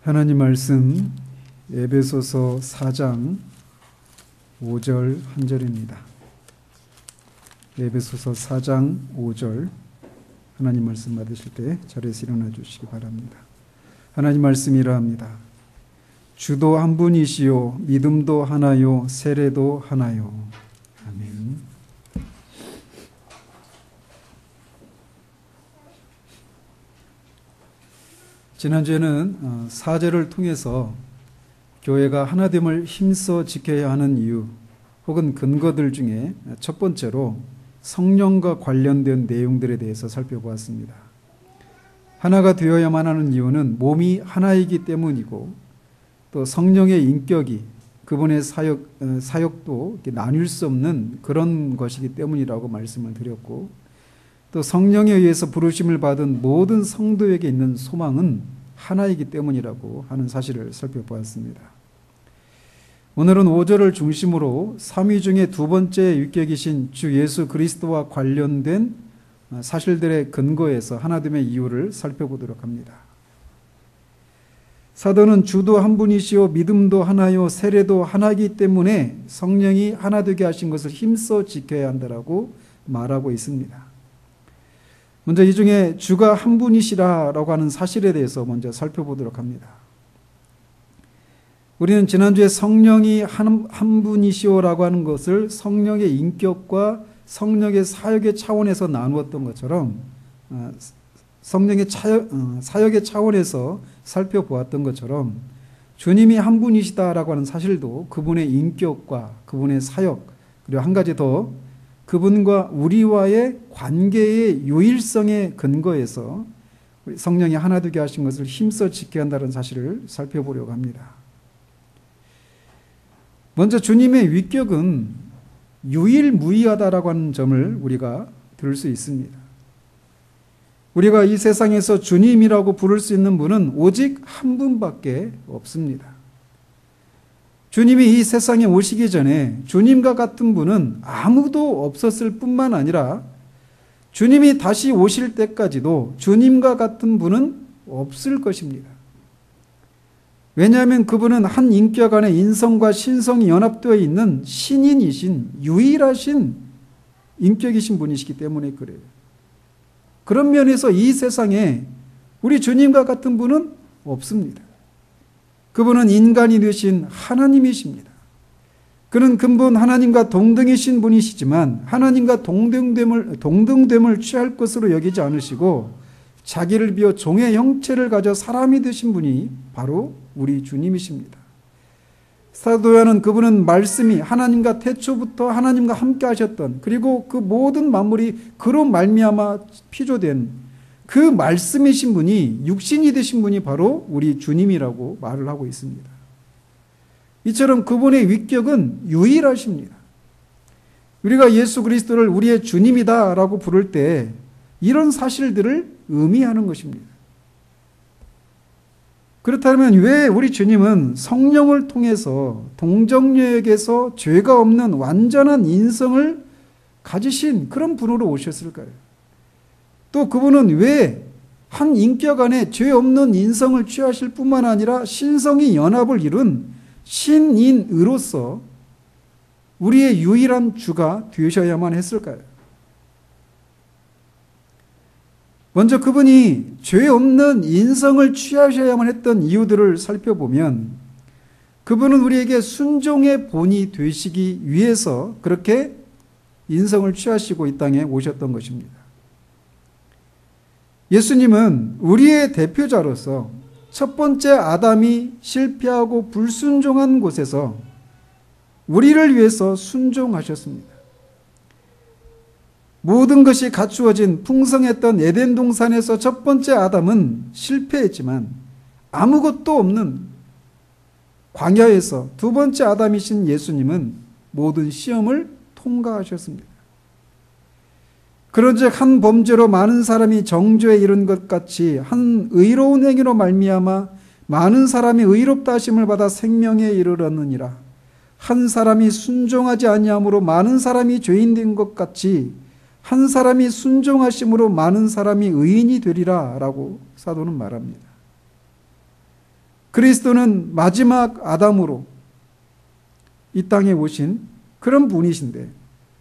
하나님 말씀 에베소서 4장 5절 한 절입니다. 에베소서 4장 5절 하나님 말씀 받으실 때 자리에서 일어나 주시기 바랍니다. 하나님 말씀이 이러합니다. 주도 한 분이시요 믿음도 하나요 세례도 하나요. 아멘. 지난주에는 사제를 통해서 교회가 하나됨을 힘써 지켜야 하는 이유 혹은 근거들 중에 첫 번째로 성령과 관련된 내용들에 대해서 살펴보았습니다. 하나가 되어야만 하는 이유는 몸이 하나이기 때문이고 또 성령의 인격이 그분의 사역도 나뉠 수 없는 그런 것이기 때문이라고 말씀을 드렸고 또 성령에 의해서 부르심을 받은 모든 성도에게 있는 소망은 하나이기 때문이라고 하는 사실을 살펴보았습니다. 오늘은 5절을 중심으로 3위 중에 두 번째 유격이신 주 예수 그리스도와 관련된 사실들의 근거에서 하나됨의 이유를 살펴보도록 합니다. 사도는 주도 한 분이시요 믿음도 하나요 세례도 하나이기 때문에 성령이 하나 되게 하신 것을 힘써 지켜야 한다라고 말하고 있습니다. 먼저 이 중에 주가 한 분이시라고 하는 사실에 대해서 먼저 살펴보도록 합니다. 우리는 지난주에 성령이 한 분이시오라고 하는 것을 성령의 인격과 성령의 사역의 차원에서 나누었던 것처럼 성령의 사역의 차원에서 살펴보았던 것처럼 주님이 한 분이시다라고 하는 사실도 그분의 인격과 그분의 사역 그리고 한 가지 더 그분과 우리와의 관계의 유일성의 근거에서 성령이 하나 되게 하신 것을 힘써 지켜야 한다는 사실을 살펴보려고 합니다. 먼저 주님의 위격은 유일무이하다라고 하는 점을 우리가 들을 수 있습니다. 우리가 이 세상에서 주님이라고 부를 수 있는 분은 오직 한 분밖에 없습니다. 주님이 이 세상에 오시기 전에 주님과 같은 분은 아무도 없었을 뿐만 아니라 주님이 다시 오실 때까지도 주님과 같은 분은 없을 것입니다. 왜냐하면 그분은 한 인격 안에 인성과 신성이 연합되어 있는 신인이신 유일하신 인격이신 분이시기 때문에 그래요. 그런 면에서 이 세상에 우리 주님과 같은 분은 없습니다. 그분은 인간이 되신 하나님이십니다. 그는 근본 하나님과 동등이신 분이시지만 하나님과 동등됨을 취할 것으로 여기지 않으시고 자기를 비워 종의 형체를 가져 사람이 되신 분이 바로 우리 주님이십니다. 사도 요한은 그분은 말씀이 하나님과 태초부터 하나님과 함께 하셨던 그리고 그 모든 만물이 그로 말미암아 피조된 그 말씀이신 분이 육신이 되신 분이 바로 우리 주님이라고 말을 하고 있습니다. 이처럼 그분의 위격은 유일하십니다. 우리가 예수 그리스도를 우리의 주님이다라고 부를 때 이런 사실들을 의미하는 것입니다. 그렇다면 왜 우리 주님은 성령을 통해서 동정녀에게서 죄가 없는 완전한 인성을 가지신 그런 분으로 오셨을까요? 또 그분은 왜 한 인격 안에 죄 없는 인성을 취하실 뿐만 아니라 신성이 연합을 이룬 신인으로서 우리의 유일한 주가 되셔야만 했을까요? 먼저 그분이 죄 없는 인성을 취하셔야만 했던 이유들을 살펴보면 그분은 우리에게 순종의 본이 되시기 위해서 그렇게 인성을 취하시고 이 땅에 오셨던 것입니다. 예수님은 우리의 대표자로서 첫 번째 아담이 실패하고 불순종한 곳에서 우리를 위해서 순종하셨습니다. 모든 것이 갖추어진 풍성했던 에덴 동산에서 첫 번째 아담은 실패했지만 아무것도 없는 광야에서 두 번째 아담이신 예수님은 모든 시험을 통과하셨습니다. 그런즉 한 범죄로 많은 사람이 정죄에 이른 것 같이 한 의로운 행위로 말미암아 많은 사람이 의롭다 하심을 받아 생명에 이르렀느니라. 한 사람이 순종하지 아니함으로 많은 사람이 죄인 된 것 같이 한 사람이 순종하심으로 많은 사람이 의인이 되리라 라고 사도는 말합니다. 그리스도는 마지막 아담으로 이 땅에 오신 그런 분이신데,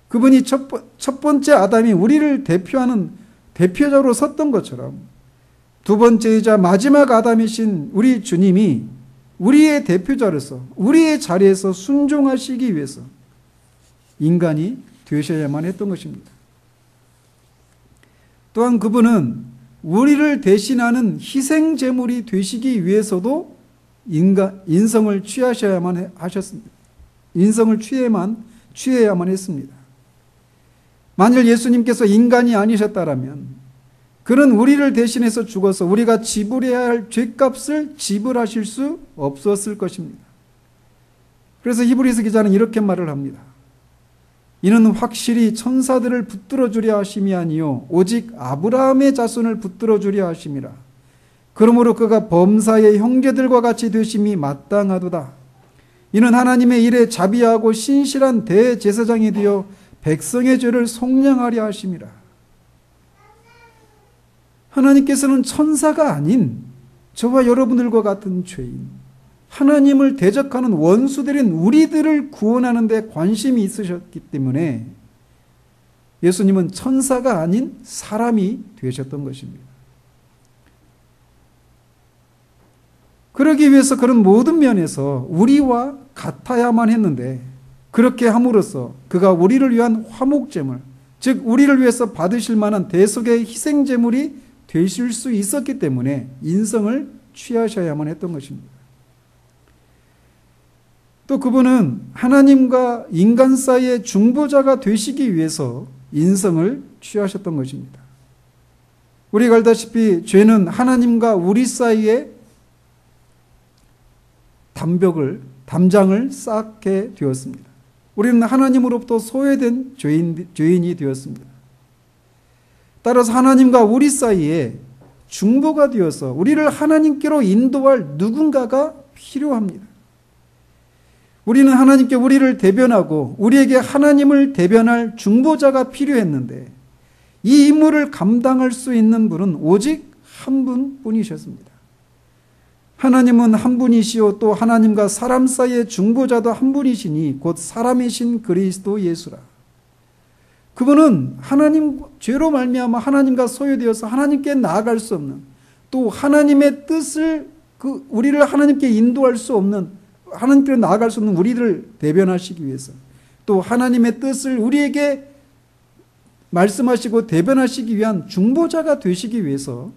그분이 첫 번째 아담이 우리를 대표하는 대표자로 섰던 것처럼 두 번째이자 마지막 아담이신 우리 주님이 우리의 대표자로서 우리의 자리에서 순종하시기 위해서 인간이 되셔야만 했던 것입니다. 또한 그분은 우리를 대신하는 희생제물이 되시기 위해서도 인성을 취하셔야만 하셨습니다. 인성을 취해야만 했습니다. 만일 예수님께서 인간이 아니셨다라면 그는 우리를 대신해서 죽어서 우리가 지불해야 할 죄값을 지불하실 수 없었을 것입니다. 그래서 히브리서 기자는 이렇게 말을 합니다. 이는 확실히 천사들을 붙들어 주려 하심이 아니요 오직 아브라함의 자손을 붙들어 주려 하심이라. 그러므로 그가 범사의 형제들과 같이 되심이 마땅하도다. 이는 하나님의 일에 자비하고 신실한 대제사장이 되어 백성의 죄를 속량하려 하심이라. 하나님께서는 천사가 아닌 저와 여러분들과 같은 죄인, 하나님을 대적하는 원수들인 우리들을 구원하는 데 관심이 있으셨기 때문에 예수님은 천사가 아닌 사람이 되셨던 것입니다. 그러기 위해서 그런 모든 면에서 우리와 같아야만 했는데, 그렇게 함으로써 그가 우리를 위한 화목제물, 즉 우리를 위해서 받으실 만한 대속의 희생제물이 되실 수 있었기 때문에 인성을 취하셔야만 했던 것입니다. 또 그분은 하나님과 인간 사이의 중보자가 되시기 위해서 인성을 취하셨던 것입니다. 우리가 알다시피 죄는 하나님과 우리 사이에 담장을 쌓게 되었습니다. 우리는 하나님으로부터 소외된 죄인이 되었습니다. 따라서 하나님과 우리 사이에 중보가 되어서 우리를 하나님께로 인도할 누군가가 필요합니다. 우리는 하나님께 우리를 대변하고 우리에게 하나님을 대변할 중보자가 필요했는데, 이 임무를 감당할 수 있는 분은 오직 한 분뿐이셨습니다. 하나님은 한 분이시요 또 하나님과 사람 사이의 중보자도 한 분이시니 곧 사람이신 그리스도 예수라. 그분은 하나님 죄로 말미암아 하나님과 소유되어서 하나님께 나아갈 수 없는, 또 하나님의 뜻을 우리를 하나님께 인도할 수 없는, 하나님께로 나아갈 수 없는 우리를 대변하시기 위해서, 또 하나님의 뜻을 우리에게 말씀하시고 대변하시기 위한 중보자가 되시기 위해서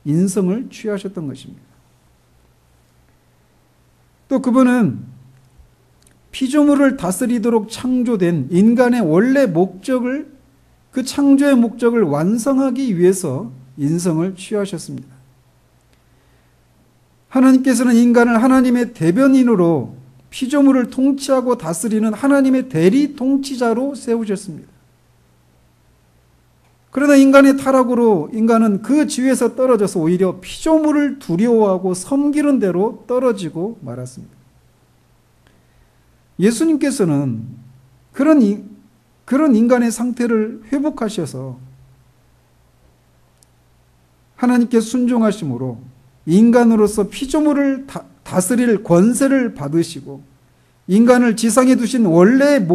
인성을 취하셨던 것입니다. 또 그분은 피조물을 다스리도록 창조된 인간의 원래 목적을, 그 창조의 목적을 완성하기 위해서 인성을 취하셨습니다. 하나님께서는 인간을 하나님의 대변인으로 피조물을 통치하고 다스리는 하나님의 대리 통치자로 세우셨습니다. 그러나 인간의 타락으로 인간은 그 지위에서 떨어져서 오히려 피조물을 두려워하고 섬기는 대로 떨어지고 말았습니다. 예수님께서는 그런 인간의 상태를 회복하셔서 하나님께 순종하심으로 인간으로서 피조물을 다스릴 권세를 받으시고, 인간을 지상에 두신 원래의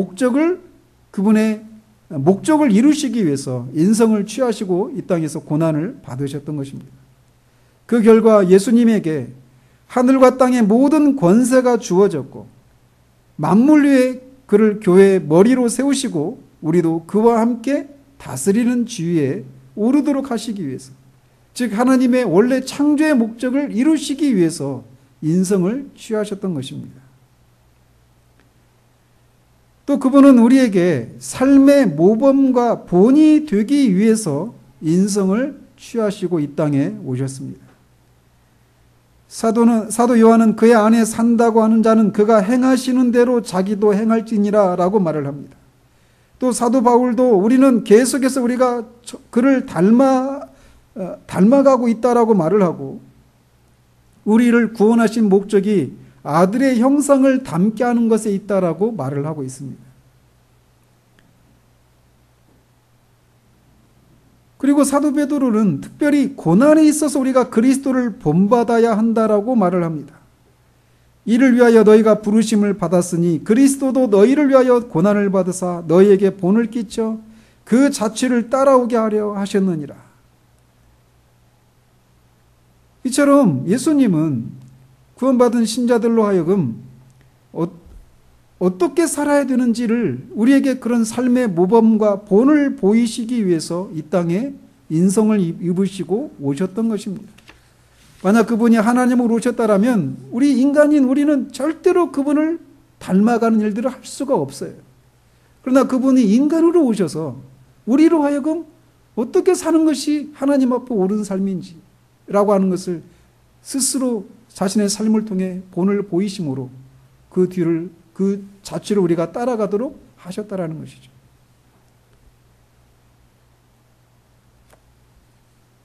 그분의 목적을 이루시기 위해서 인성을 취하시고 이 땅에서 고난을 받으셨던 것입니다. 그 결과 예수님에게 하늘과 땅의 모든 권세가 주어졌고, 만물 위에 그를 교회의 머리로 세우시고 우리도 그와 함께 다스리는 지위에 오르도록 하시기 위해서, 즉 하나님의 원래 창조의 목적을 이루시기 위해서 인성을 취하셨던 것입니다. 또 그분은 우리에게 삶의 모범과 본이 되기 위해서 인성을 취하시고 이 땅에 오셨습니다. 사도 요한은 그의 안에 산다고 하는 자는 그가 행하시는 대로 자기도 행할지니라 라고 말을 합니다. 또 사도 바울도 우리는 계속해서 우리가 그를 닮아가고 있다라고 말을 하고, 우리를 구원하신 목적이 아들의 형상을 닮게 하는 것에 있다라고 말을 하고 있습니다. 그리고 사도 베드로는 특별히 고난에 있어서 우리가 그리스도를 본받아야 한다라고 말을 합니다. 이를 위하여 너희가 부르심을 받았으니 그리스도도 너희를 위하여 고난을 받으사 너희에게 본을 끼쳐 그 자취를 따라오게 하려 하셨느니라. 이처럼 예수님은 구원받은 신자들로 하여금 어떻게 살아야 되는지를 우리에게 그런 삶의 모범과 본을 보이시기 위해서 이 땅에 인성을 입으시고 오셨던 것입니다. 만약 그분이 하나님으로 오셨다라면 우리 인간인 우리는 절대로 그분을 닮아가는 일들을 할 수가 없어요. 그러나 그분이 인간으로 오셔서 우리로 하여금 어떻게 사는 것이 하나님 앞에 옳은 삶인지라고 하는 것을 스스로 자신의 삶을 통해 본을 보이심으로 그 뒤를 그 자취를 우리가 따라가도록 하셨다라는 것이죠.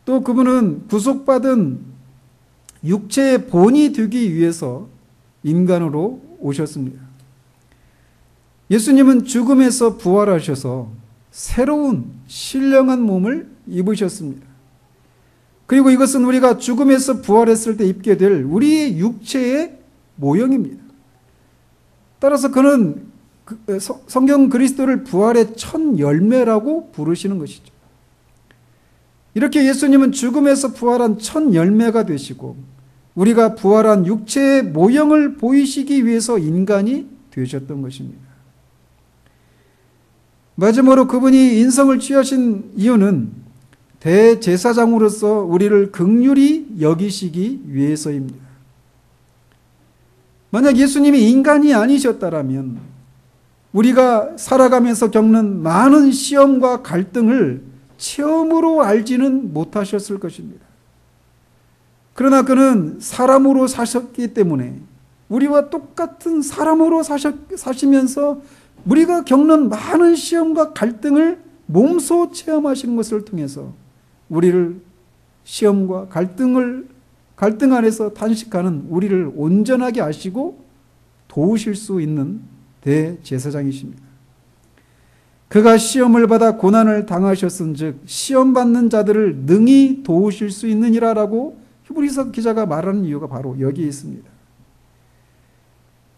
또 그분은 구속받은 육체의 본이 되기 위해서 인간으로 오셨습니다. 예수님은 죽음에서 부활하셔서 새로운 신령한 몸을 입으셨습니다. 그리고 이것은 우리가 죽음에서 부활했을 때 입게 될 우리의 육체의 모형입니다. 따라서 그는 성경 그리스도를 부활의 첫 열매라고 부르시는 것이죠. 이렇게 예수님은 죽음에서 부활한 첫 열매가 되시고 우리가 부활한 육체의 모형을 보이시기 위해서 인간이 되셨던 것입니다. 마지막으로 그분이 인성을 취하신 이유는 대제사장으로서 우리를 긍휼히 여기시기 위해서입니다. 만약 예수님이 인간이 아니셨다라면 우리가 살아가면서 겪는 많은 시험과 갈등을 체험으로 알지는 못하셨을 것입니다. 그러나 그는 사람으로 사셨기 때문에 우리와 똑같은 사람으로 사시면서 우리가 겪는 많은 시험과 갈등을 몸소 체험하시는 것을 통해서 우리를 시험과 갈등 안에서 탄식하는 우리를 온전하게 하시고 도우실 수 있는 대제사장이십니다. 그가 시험을 받아 고난을 당하셨은즉 시험 받는 자들을 능히 도우실 수 있느니라라고 히브리서 기자가 말하는 이유가 바로 여기에 있습니다.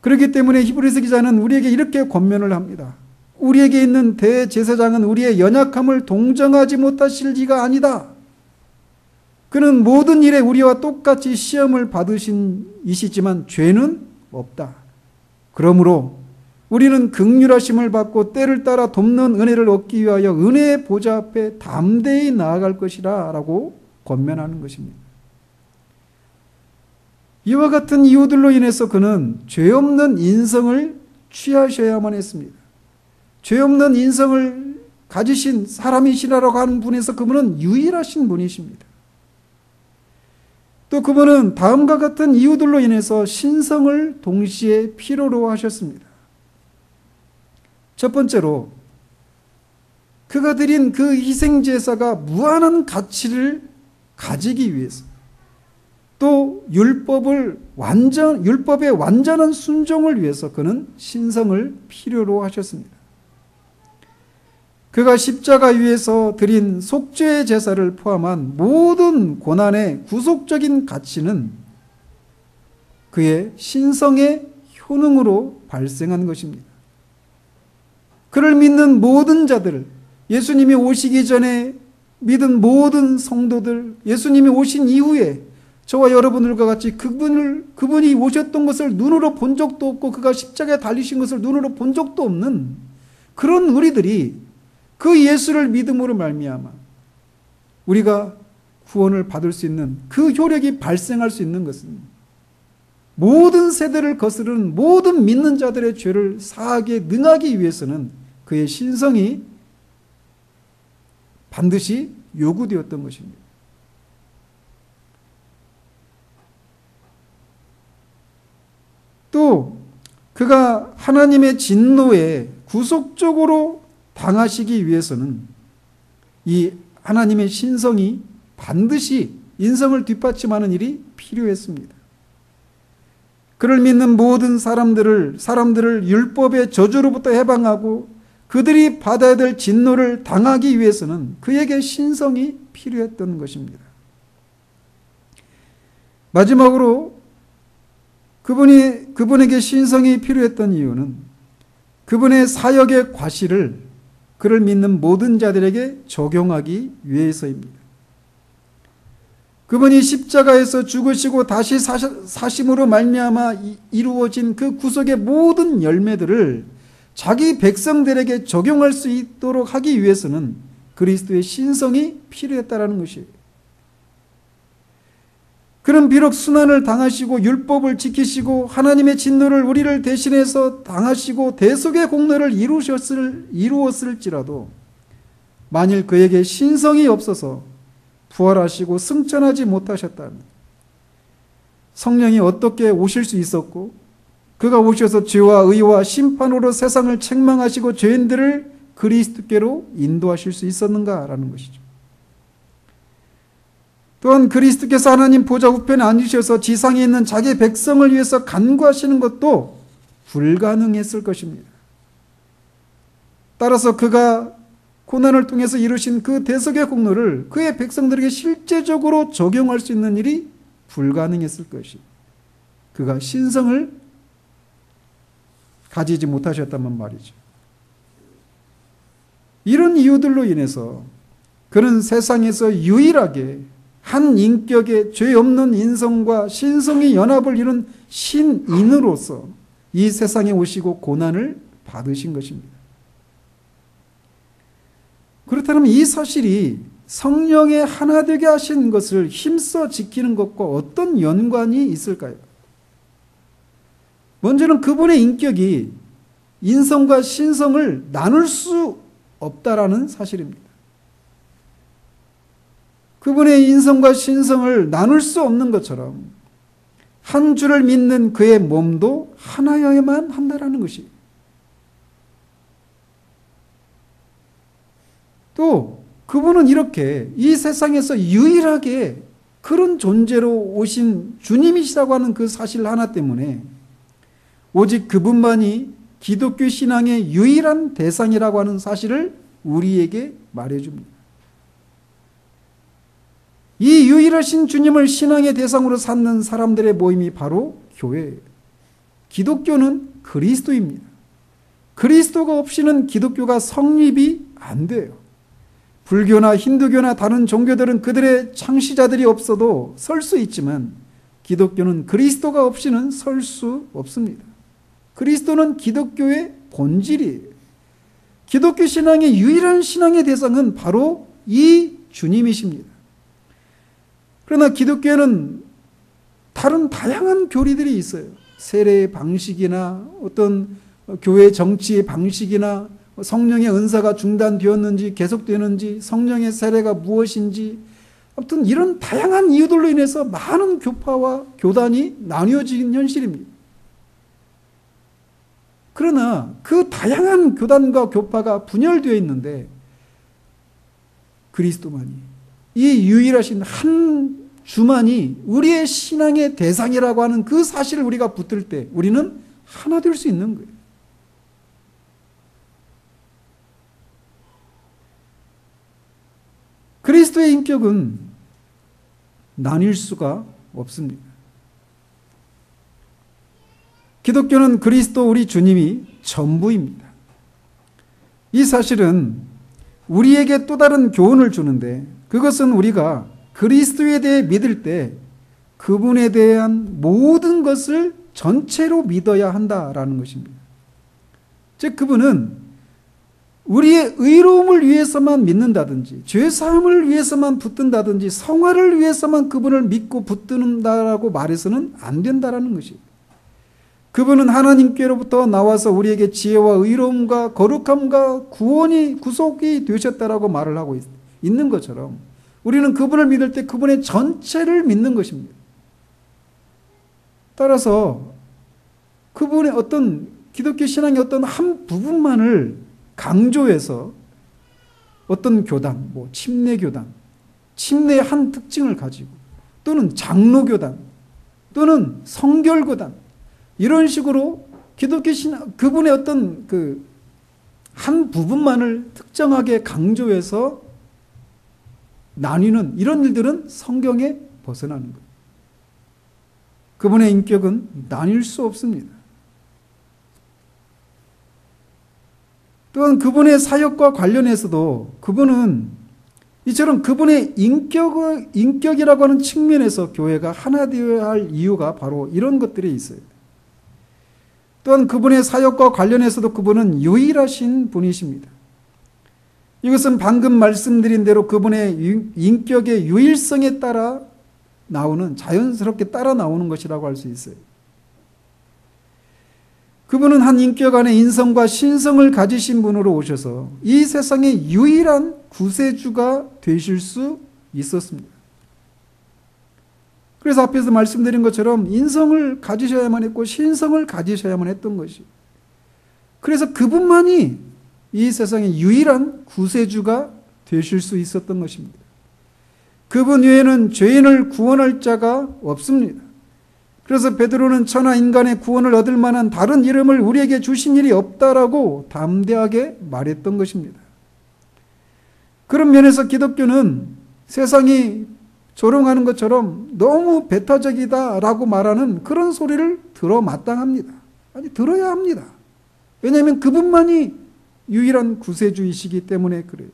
그렇기 때문에 히브리서 기자는 우리에게 이렇게 권면을 합니다. 우리에게 있는 대제사장은 우리의 연약함을 동정하지 못하실 이가 아니다. 그는 모든 일에 우리와 똑같이 시험을 받으신 이시지만 죄는 없다. 그러므로 우리는 긍휼하심을 받고 때를 따라 돕는 은혜를 얻기 위하여 은혜의 보좌 앞에 담대히 나아갈 것이라 라고 권면하는 것입니다. 이와 같은 이유들로 인해서 그는 죄 없는 인성을 취하셔야만 했습니다. 죄 없는 인성을 가지신 사람이시라고 하는 분에서 그분은 유일하신 분이십니다. 또 그분은 다음과 같은 이유들로 인해서 신성을 동시에 필요로 하셨습니다. 첫 번째로 그가 드린 그 희생제사가 무한한 가치를 가지기 위해서, 또 율법의 완전한 순종을 위해서 그는 신성을 필요로 하셨습니다. 그가 십자가 위에서 드린 속죄의 제사를 포함한 모든 고난의 구속적인 가치는 그의 신성의 효능으로 발생한 것입니다. 그를 믿는 모든 자들, 예수님이 오시기 전에 믿은 모든 성도들, 예수님이 오신 이후에 저와 여러분들과 같이 그분이 오셨던 것을 눈으로 본 적도 없고 그가 십자가에 달리신 것을 눈으로 본 적도 없는 그런 우리들이 그 예수를 믿음으로 말미암아 우리가 구원을 받을 수 있는 그 효력이 발생할 수 있는 것은 모든 세대를 거스르는 모든 믿는 자들의 죄를 사하기에 능하기 위해서는 그의 신성이 반드시 요구되었던 것입니다. 또 그가 하나님의 진노에 구속적으로 당하시기 위해서는 이 하나님의 신성이 반드시 인성을 뒷받침하는 일이 필요했습니다. 그를 믿는 모든 사람들을 율법의 저주로부터 해방하고 그들이 받아야 될 진노를 당하기 위해서는 그에게 신성이 필요했던 것입니다. 마지막으로 그분에게 신성이 필요했던 이유는 그분의 사역의 과실을 그를 믿는 모든 자들에게 적용하기 위해서입니다. 그분이 십자가에서 죽으시고 다시 사심으로 말미암아 이루어진 그 구속의 모든 열매들을 자기 백성들에게 적용할 수 있도록 하기 위해서는 그리스도의 신성이 필요했다라는 것이에요. 그는 비록 순환을 당하시고 율법을 지키시고 하나님의 진노를 우리를 대신해서 당하시고 대속의 공로를 이루었을지라도 만일 그에게 신성이 없어서 부활하시고 승천하지 못하셨다면 성령이 어떻게 오실 수 있었고 그가 오셔서 죄와 의와 심판으로 세상을 책망하시고 죄인들을 그리스도께로 인도하실 수 있었는가라는 것이죠. 또한 그리스도께서 하나님 보좌 우편에 앉으셔서 지상에 있는 자기 백성을 위해서 간구하시는 것도 불가능했을 것입니다. 따라서 그가 고난을 통해서 이루신 그 대속의 공로를 그의 백성들에게 실제적으로 적용할 수 있는 일이 불가능했을 것이 그가 신성을 가지지 못하셨다면 말이죠. 이런 이유들로 인해서 그는 세상에서 유일하게 한 인격의 죄 없는 인성과 신성의 연합을 이룬 신인으로서 이 세상에 오시고 고난을 받으신 것입니다. 그렇다면 이 사실이 성령에 하나 되게 하신 것을 힘써 지키는 것과 어떤 연관이 있을까요? 먼저는 그분의 인격이 인성과 신성을 나눌 수 없다라는 사실입니다. 그분의 인성과 신성을 나눌 수 없는 것처럼 한 주를 믿는 그의 몸도 하나여야만 한다라는 것이. 또 그분은 이렇게 이 세상에서 유일하게 그런 존재로 오신 주님이시라고 하는 그 사실 하나 때문에 오직 그분만이 기독교 신앙의 유일한 대상이라고 하는 사실을 우리에게 말해줍니다. 이 유일하신 주님을 신앙의 대상으로 삼는 사람들의 모임이 바로 교회예요. 기독교는 그리스도입니다. 그리스도가 없이는 기독교가 성립이 안 돼요. 불교나 힌두교나 다른 종교들은 그들의 창시자들이 없어도 설 수 있지만 기독교는 그리스도가 없이는 설 수 없습니다. 그리스도는 기독교의 본질이에요. 기독교 신앙의 유일한 신앙의 대상은 바로 이 주님이십니다. 그러나 기독교에는 다른 다양한 교리들이 있어요. 세례의 방식이나 어떤 교회 정치의 방식이나 성령의 은사가 중단되었는지 계속되는지 성령의 세례가 무엇인지 아무튼 이런 다양한 이유들로 인해서 많은 교파와 교단이 나뉘어진 현실입니다. 그러나 그 다양한 교단과 교파가 분열되어 있는데 그리스도만이 이 유일하신 한 주만이 우리의 신앙의 대상이라고 하는 그 사실을 우리가 붙들 때 우리는 하나 될 수 있는 거예요. 그리스도의 인격은 나뉠 수가 없습니다. 기독교는 그리스도 우리 주님이 전부입니다. 이 사실은 우리에게 또 다른 교훈을 주는데 그것은 우리가 그리스도에 대해 믿을 때 그분에 대한 모든 것을 전체로 믿어야 한다라는 것입니다. 즉 그분은 우리의 의로움을 위해서만 믿는다든지 죄사함을 위해서만 붙든다든지 성화를 위해서만 그분을 믿고 붙든다라고 말해서는 안 된다라는 것이에요. 그분은 하나님께로부터 나와서 우리에게 지혜와 의로움과 거룩함과 구속이 되셨다라고 말을 하고 있는 것처럼 우리는 그분을 믿을 때 그분의 전체를 믿는 것입니다. 따라서 그분의 어떤 기독교 신앙의 어떤 한 부분만을 강조해서 어떤 교단, 침례교단, 침례의 한 특징을 가지고 또는 장로교단 또는 성결교단 이런 식으로 기독교 신앙 그분의 어떤 그 한 부분만을 특정하게 강조해서 나뉘는 이런 일들은 성경에 벗어나는 거예요. 그분의 인격은 나뉠 수 없습니다. 또한 그분의 사역과 관련해서도 그분은 이처럼 그분의 인격이라고 하는 측면에서 교회가 하나 되어야 할 이유가 바로 이런 것들이 있어요. 또한 그분의 사역과 관련해서도 그분은 유일하신 분이십니다. 이것은 방금 말씀드린 대로 그분의 인격의 유일성에 따라 나오는, 자연스럽게 따라 나오는 것이라고 할 수 있어요. 그분은 한 인격 안에 인성과 신성을 가지신 분으로 오셔서 이 세상의 유일한 구세주가 되실 수 있었습니다. 그래서 앞에서 말씀드린 것처럼 인성을 가지셔야만 했고 신성을 가지셔야만 했던 것이, 그래서 그분만이 이 세상의 유일한 구세주가 되실 수 있었던 것입니다. 그분 외에는 죄인을 구원할 자가 없습니다. 그래서 베드로는 천하 인간의 구원을 얻을 만한 다른 이름을 우리에게 주신 일이 없다라고 담대하게 말했던 것입니다. 그런 면에서 기독교는 세상이 조롱하는 것처럼 너무 배타적이다라고 말하는 그런 소리를 들어 마땅합니다. 아니, 들어야 합니다. 왜냐하면 그분만이 유일한 구세주이시기 때문에 그래요.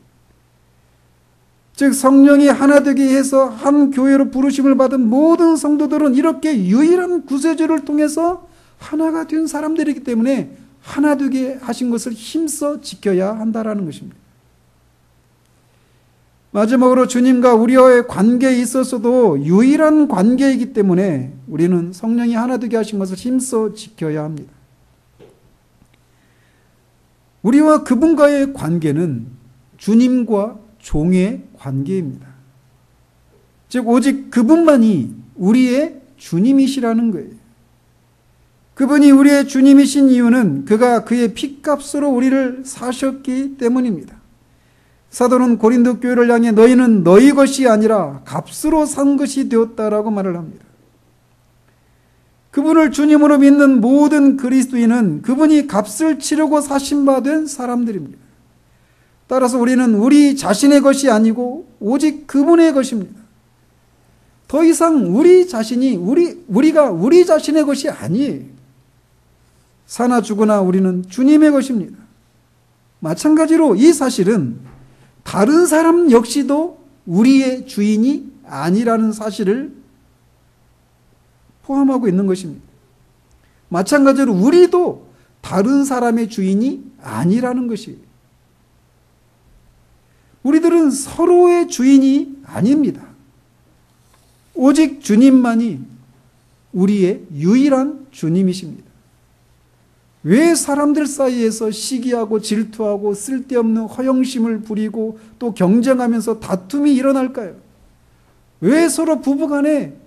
즉 성령이 하나 되게 해서 한 교회로 부르심을 받은 모든 성도들은 이렇게 유일한 구세주를 통해서 하나가 된 사람들이기 때문에 하나 되게 하신 것을 힘써 지켜야 한다라는 것입니다. 마지막으로 주님과 우리와의 관계에 있어서도 유일한 관계이기 때문에 우리는 성령이 하나 되게 하신 것을 힘써 지켜야 합니다. 우리와 그분과의 관계는 주님과 종의 관계입니다. 즉 오직 그분만이 우리의 주님이시라는 거예요. 그분이 우리의 주님이신 이유는 그가 그의 핏값으로 우리를 사셨기 때문입니다. 사도는 고린도 교회를 향해 너희는 너희 것이 아니라 값으로 산 것이 되었다라고 말을 합니다. 그분을 주님으로 믿는 모든 그리스도인은 그분이 값을 치르고 사신 바 된 사람들입니다. 따라서 우리는 우리 자신의 것이 아니고 오직 그분의 것입니다. 더 이상 우리 자신이 우리가 우리 자신의 것이 아니에요. 사나 죽으나 우리는 주님의 것입니다. 마찬가지로 이 사실은 다른 사람 역시도 우리의 주인이 아니라는 사실을 포함하고 있는 것입니다. 마찬가지로 우리도 다른 사람의 주인이 아니라는 것이에요. 우리들은 서로의 주인이 아닙니다. 오직 주님만이 우리의 유일한 주님이십니다. 왜 사람들 사이에서 시기하고 질투하고 쓸데없는 허영심을 부리고 또 경쟁하면서 다툼이 일어날까요? 왜 서로 부부간에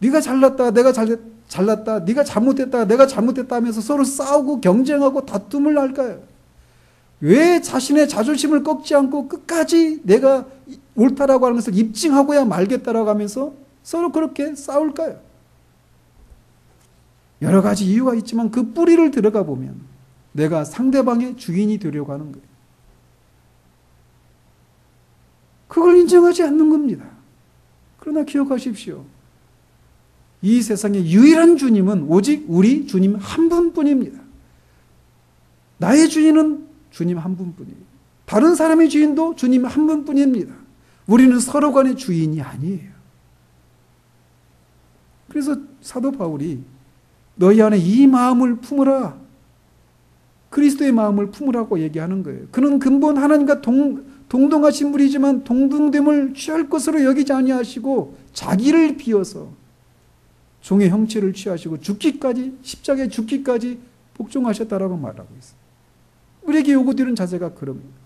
네가 잘났다, 내가 잘났다, 네가 잘못했다, 내가 잘못했다 하면서 서로 싸우고 경쟁하고 다툼을 할까요? 왜 자신의 자존심을 꺾지 않고 끝까지 내가 옳다라고 하는 것을 입증하고야 말겠다라고 하면서 서로 그렇게 싸울까요? 여러 가지 이유가 있지만 그 뿌리를 들어가 보면 내가 상대방의 주인이 되려고 하는 거예요. 그걸 인정하지 않는 겁니다. 그러나 기억하십시오. 이 세상의 유일한 주님은 오직 우리 주님 한 분뿐입니다. 나의 주인은 주님 한 분뿐이에요. 다른 사람의 주인도 주님 한 분뿐입니다. 우리는 서로 간의 주인이 아니에요. 그래서 사도 바울이 너희 안에 이 마음을 품으라, 그리스도의 마음을 품으라고 얘기하는 거예요. 그는 근본 하나님과 동등하신 분이지만 동등됨을 취할 것으로 여기지 아니하시고 자기를 비워서 종의 형체를 취하시고 죽기까지, 십자가에 죽기까지 복종하셨다라고 말하고 있어요. 우리에게 요구되는 자세가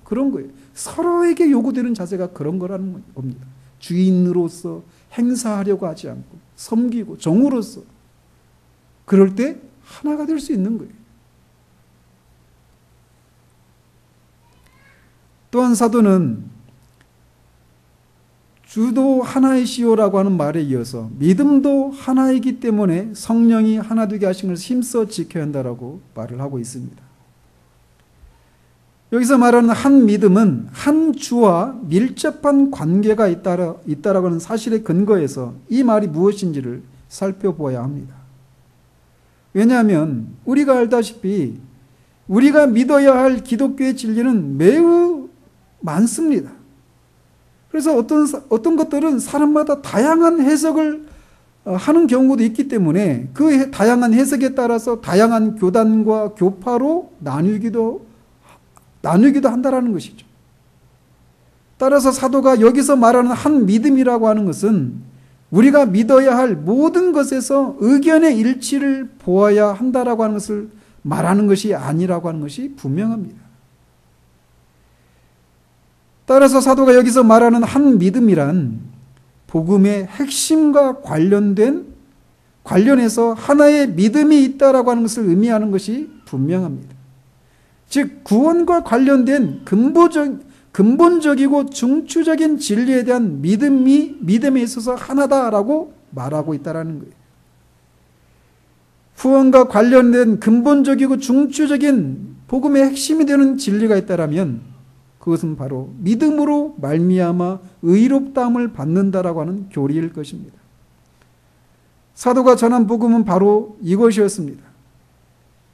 그런 거예요. 서로에게 요구되는 자세가 그런 거라는 겁니다. 주인으로서 행사하려고 하지 않고 섬기고 종으로서 그럴 때 하나가 될 수 있는 거예요. 또한 사도는 주도 하나이시오라고 하는 말에 이어서 믿음도 하나이기 때문에 성령이 하나 되게 하신 것을 힘써 지켜야 한다라고 말을 하고 있습니다. 여기서 말하는 한 믿음은 한 주와 밀접한 관계가 있다라고 하는 사실에 근거해서 이 말이 무엇인지를 살펴보아야 합니다. 왜냐하면 우리가 알다시피 우리가 믿어야 할 기독교의 진리는 매우 많습니다. 그래서 어떤 것들은 사람마다 다양한 해석을 하는 경우도 있기 때문에 그 다양한 해석에 따라서 다양한 교단과 교파로 나누기도 한다라는 것이죠. 따라서 사도가 여기서 말하는 한 믿음이라고 하는 것은 우리가 믿어야 할 모든 것에서 의견의 일치를 보아야 한다라고 하는 것을 말하는 것이 아니라고 하는 것이 분명합니다. 따라서 사도가 여기서 말하는 한 믿음이란 복음의 핵심과 관련해서 하나의 믿음이 있다라고 하는 것을 의미하는 것이 분명합니다. 즉 구원과 관련된 근본적이고 중추적인 진리에 대한 믿음에 있어서 하나다라고 말하고 있다라는 거예요. 구원과 관련된 근본적이고 중추적인 복음의 핵심이 되는 진리가 있다라면 그것은 바로 믿음으로 말미암아 의롭다함을 받는다라고 하는 교리일 것입니다. 사도가 전한 복음은 바로 이것이었습니다.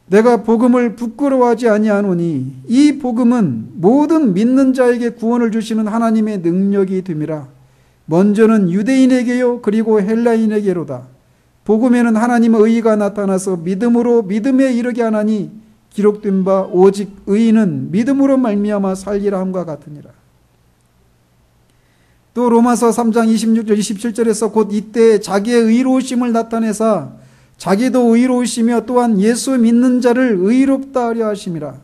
내가 복음을 부끄러워하지 아니하노니 이 복음은 모든 믿는 자에게 구원을 주시는 하나님의 능력이 됨이라. 먼저는 유대인에게요 그리고 헬라인에게로다. 복음에는 하나님의 의의가 나타나서 믿음으로 믿음에 이르게 하나니 기록된 바 오직 의인은 믿음으로 말미암아 살리라 함과 같으니라. 또 로마서 3장 26절 27절에서 곧 이때 자기의 의로우심을 나타내사 자기도 의로우시며 또한 예수 믿는 자를 의롭다 하려 하심이라.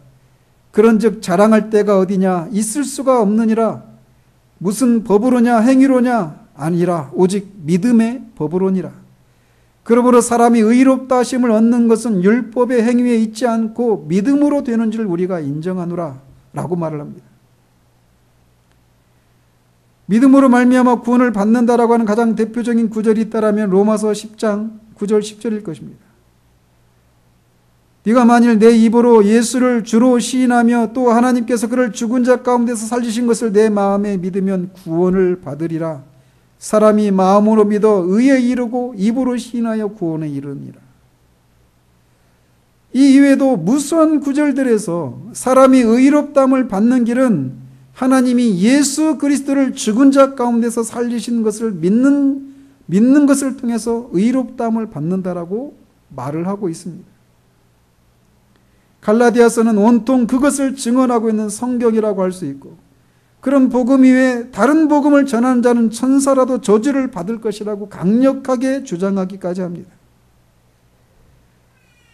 그런즉 자랑할 때가 어디냐 있을 수가 없느니라. 무슨 법으로냐 행위로냐 아니라 오직 믿음의 법으로니라. 그러므로 사람이 의롭다 하심을 얻는 것은 율법의 행위에 있지 않고 믿음으로 되는 줄 우리가 인정하노라 라고 말을 합니다. 믿음으로 말미암아 구원을 받는다라고 하는 가장 대표적인 구절이 있다라면 로마서 10장 9절 10절일 것입니다. 네가 만일 내 입으로 예수를 주로 시인하며 또 하나님께서 그를 죽은 자 가운데서 살리신 것을 내 마음에 믿으면 구원을 받으리라. 사람이 마음으로 믿어 의에 이르고 입으로 시인하여 구원에 이르니라. 이 이외에도 무수한 구절들에서 사람이 의롭다함을 받는 길은 하나님이 예수 그리스도를 죽은 자 가운데서 살리신 것을 믿는 것을 통해서 의롭다함을 받는다라고 말을 하고 있습니다. 갈라디아서는 온통 그것을 증언하고 있는 성경이라고 할 수 있고 그런 복음 이외에 다른 복음을 전하는 자는 천사라도 저주를 받을 것이라고 강력하게 주장하기까지 합니다.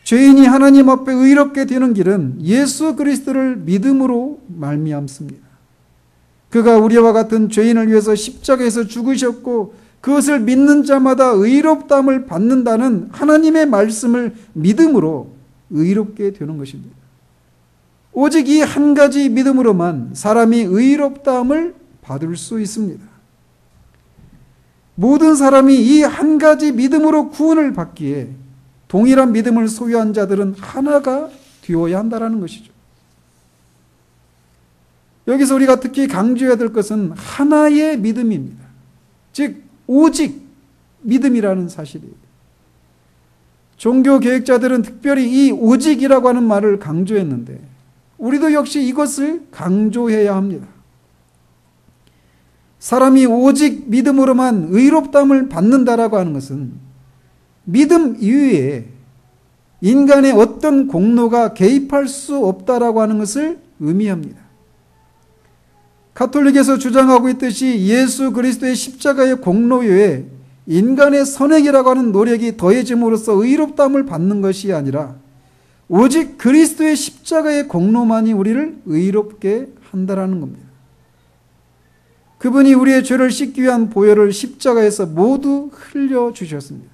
죄인이 하나님 앞에 의롭게 되는 길은 예수 그리스도를 믿음으로 말미암습니다. 그가 우리와 같은 죄인을 위해서 십자가에서 죽으셨고 그것을 믿는 자마다 의롭다함을 받는다는 하나님의 말씀을 믿음으로 의롭게 되는 것입니다. 오직 이 한 가지 믿음으로만 사람이 의롭다함을 받을 수 있습니다. 모든 사람이 이 한 가지 믿음으로 구원을 받기에 동일한 믿음을 소유한 자들은 하나가 되어야 한다는 것이죠. 여기서 우리가 특히 강조해야 될 것은 하나의 믿음입니다. 즉 오직 믿음이라는 사실이에요. 종교 계획자들은 특별히 이 오직이라고 하는 말을 강조했는데 우리도 역시 이것을 강조해야 합니다. 사람이 오직 믿음으로만 의롭다함을 받는다라고 하는 것은 믿음 이외에 인간의 어떤 공로가 개입할 수 없다라고 하는 것을 의미합니다. 가톨릭에서 주장하고 있듯이 예수 그리스도의 십자가의 공로 외에 인간의 선행이라고 하는 노력이 더해짐으로써 의롭다함을 받는 것이 아니라 오직 그리스도의 십자가의 공로만이 우리를 의롭게 한다라는 겁니다. 그분이 우리의 죄를 씻기 위한 보혈을 십자가에서 모두 흘려주셨습니다.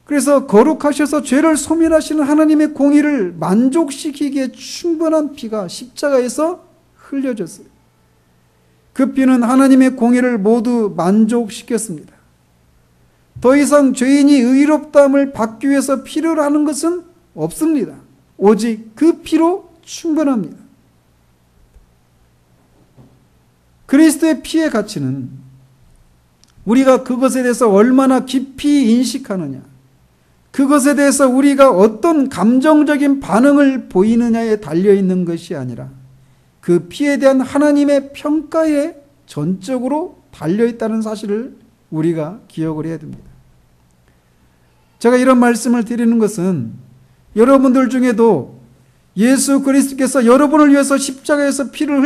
그래서 거룩하셔서 죄를 소멸하시는 하나님의 공의를 만족시키기에 충분한 피가 십자가에서 흘려졌어요. 그 피는 하나님의 공의를 모두 만족시켰습니다. 더 이상 죄인이 의롭다함을 받기 위해서 필요로 하는 것은 없습니다. 오직 그 피로 충분합니다. 그리스도의 피의 가치는 우리가 그것에 대해서 얼마나 깊이 인식하느냐, 그것에 대해서 우리가 어떤 감정적인 반응을 보이느냐에 달려있는 것이 아니라 그 피에 대한 하나님의 평가에 전적으로 달려있다는 사실을 우리가 기억을 해야 됩니다. 제가 이런 말씀을 드리는 것은 여러분들 중에도 예수 그리스도께서 여러분을 위해서 십자가에서 피를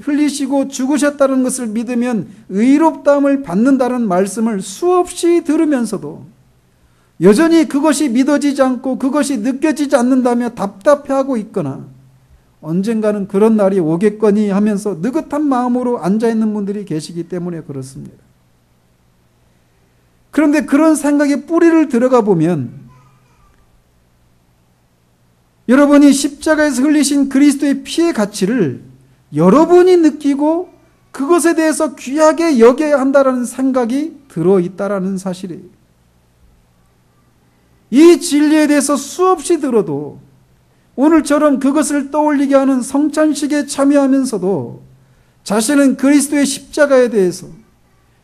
흘리시고 죽으셨다는 것을 믿으면 의롭다함을 받는다는 말씀을 수없이 들으면서도 여전히 그것이 믿어지지 않고 그것이 느껴지지 않는다며 답답해하고 있거나 언젠가는 그런 날이 오겠거니 하면서 느긋한 마음으로 앉아있는 분들이 계시기 때문에 그렇습니다. 그런데 그런 생각에 뿌리를 들어가 보면 여러분이 십자가에서 흘리신 그리스도의 피의 가치를 여러분이 느끼고 그것에 대해서 귀하게 여겨야 한다는 생각이 들어있다라는 사실이에요. 이 진리에 대해서 수없이 들어도 오늘처럼 그것을 떠올리게 하는 성찬식에 참여하면서도 자신은 그리스도의 십자가에 대해서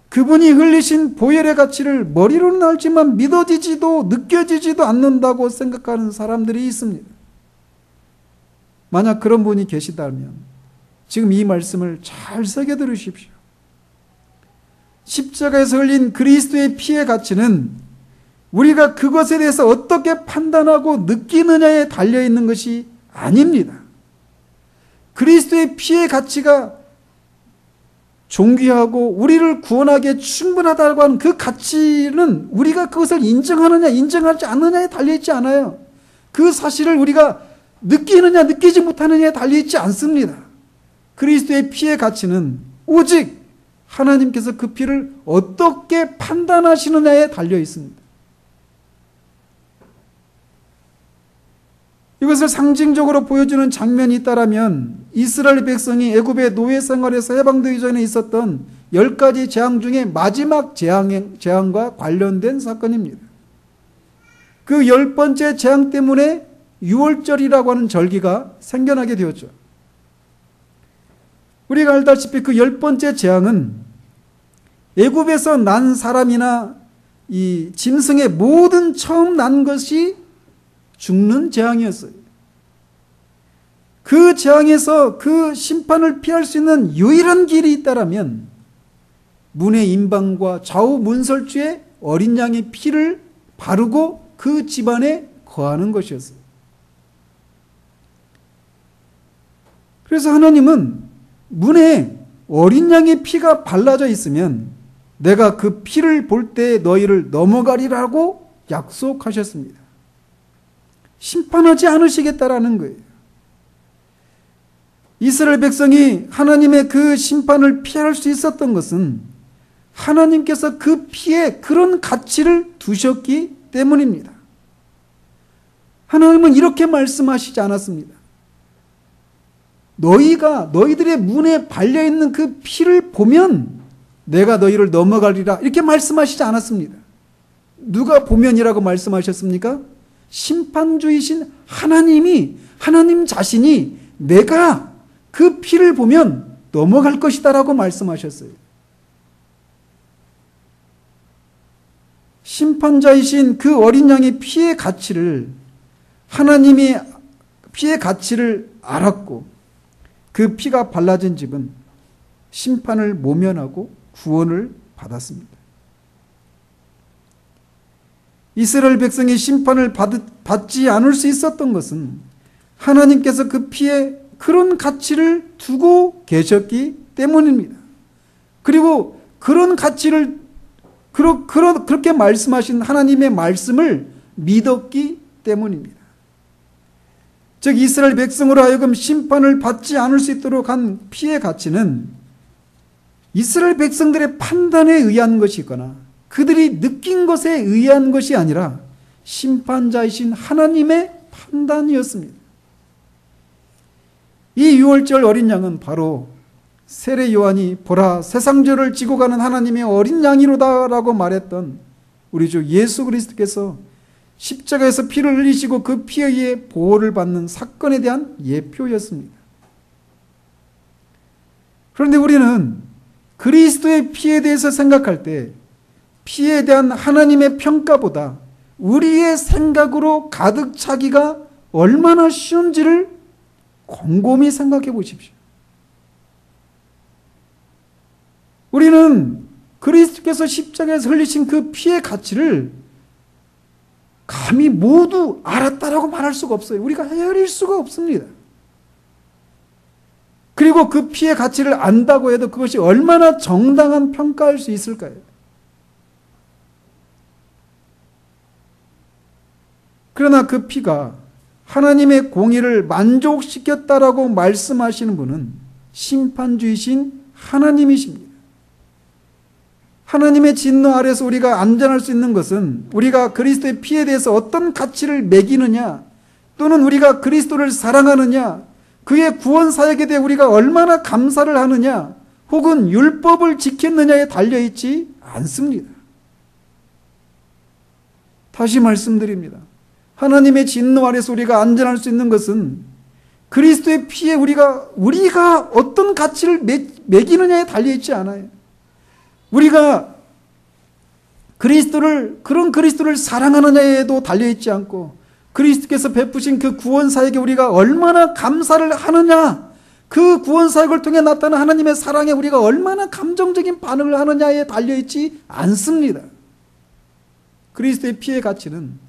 그분이 흘리신 보혈의 가치를 머리로는 알지만 믿어지지도 느껴지지도 않는다고 생각하는 사람들이 있습니다. 만약 그런 분이 계시다면 지금 이 말씀을 잘 새겨 들으십시오. 십자가에서 흘린 그리스도의 피의 가치는 우리가 그것에 대해서 어떻게 판단하고 느끼느냐에 달려있는 것이 아닙니다. 그리스도의 피의 가치가 존귀하고 우리를 구원하기에 충분하다고 하는 그 가치는 우리가 그것을 인정하느냐 인정하지 않느냐에 달려있지 않아요. 그 사실을 우리가 느끼느냐 느끼지 못하느냐에 달려있지 않습니다. 그리스도의 피의 가치는 오직 하나님께서 그 피를 어떻게 판단하시느냐에 달려있습니다. 이것을 상징적으로 보여주는 장면이 있다라면 이스라엘 백성이 애굽의 노예 생활에서 해방되기 전에 있었던 10가지 재앙 중에 마지막 재앙과 관련된 사건입니다. 그 10번째 재앙 때문에 유월절이라고 하는 절기가 생겨나게 되었죠. 우리가 알다시피 그 10번째 재앙은 애굽에서 난 사람이나 이 짐승의 모든 처음 난 것이 죽는 재앙이었어요. 그 재앙에서 그 심판을 피할 수 있는 유일한 길이 있다라면 문의 임방과 좌우 문설주에 어린 양의 피를 바르고 그 집안에 거하는 것이었어요. 그래서 하나님은 문에 어린 양의 피가 발라져 있으면 내가 그 피를 볼 때 너희를 넘어가리라고 약속하셨습니다. 심판하지 않으시겠다라는 거예요. 이스라엘 백성이 하나님의 그 심판을 피할 수 있었던 것은 하나님께서 그 피에 그런 가치를 두셨기 때문입니다. 하나님은 이렇게 말씀하시지 않았습니다. 너희가 너희들의 문에 발려있는 그 피를 보면 내가 너희를 넘어가리라 이렇게 말씀하시지 않았습니다. 누가 보면이라고 말씀하셨습니까? 심판주이신 하나님 자신이 내가 그 피를 보면 넘어갈 것이다 라고 말씀하셨어요. 심판자이신 그 어린 양의 피의 가치를 하나님이 피의 가치를 알았고 그 피가 발라진 집은 심판을 모면하고 구원을 받았습니다. 이스라엘 백성이 심판을 받지 않을 수 있었던 것은 하나님께서 그 피에 그런 가치를 두고 계셨기 때문입니다. 그리고 그런 가치를 그렇게 말씀하신 하나님의 말씀을 믿었기 때문입니다. 즉 이스라엘 백성으로 하여금 심판을 받지 않을 수 있도록 한 피의 가치는 이스라엘 백성들의 판단에 의한 것이거나 그들이 느낀 것에 의한 것이 아니라 심판자이신 하나님의 판단이었습니다. 이 유월절 어린 양은 바로 세례 요한이 보라 세상죄를 지고 가는 하나님의 어린 양이로다라고 말했던 우리 주 예수 그리스도께서 십자가에서 피를 흘리시고 그 피에 의해 보호를 받는 사건에 대한 예표였습니다. 그런데 우리는 그리스도의 피에 대해서 생각할 때 피에 대한 하나님의 평가보다 우리의 생각으로 가득 차기가 얼마나 쉬운지를 곰곰이 생각해 보십시오. 우리는 그리스도께서 십자가에서 흘리신 그 피의 가치를 감히 모두 알았다라고 말할 수가 없어요. 우리가 헤아릴 수가 없습니다. 그리고 그 피의 가치를 안다고 해도 그것이 얼마나 정당한 평가할 수 있을까요? 그러나 그 피가 하나님의 공의를 만족시켰다라고 말씀하시는 분은 심판주이신 하나님이십니다. 하나님의 진노 아래서 우리가 안전할 수 있는 것은 우리가 그리스도의 피에 대해서 어떤 가치를 매기느냐, 또는 우리가 그리스도를 사랑하느냐, 그의 구원 사역에 대해 우리가 얼마나 감사를 하느냐, 혹은 율법을 지켰느냐에 달려있지 않습니다. 다시 말씀드립니다. 하나님의 진노 아래서 우리가 안전할 수 있는 것은 그리스도의 피에 우리가 어떤 가치를 매기느냐에 달려있지 않아요. 우리가 그런 그리스도를 사랑하느냐에도 달려있지 않고, 그리스도께서 베푸신 그 구원 사역에 우리가 얼마나 감사를 하느냐, 그 구원 사역을 통해 나타난 하나님의 사랑에 우리가 얼마나 감정적인 반응을 하느냐에 달려있지 않습니다. 그리스도의 피의 가치는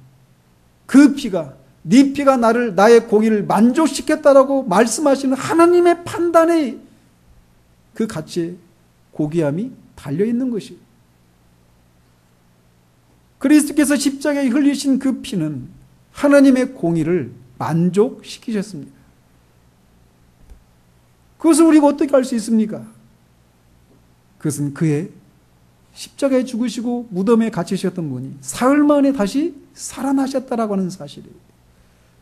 그 피가, 네 피가 나의 공의를 만족시켰다라고 말씀하시는 하나님의 판단에 그 가치의 고귀함이 달려있는 것이에요. 그리스도께서 십자가에 흘리신 그 피는 하나님의 공의를 만족시키셨습니다. 그것을 우리가 어떻게 알 수 있습니까? 그것은 그의 십자가에 죽으시고 무덤에 갇히셨던 분이 사흘 만에 다시 살아나셨다라고 하는 사실이에요.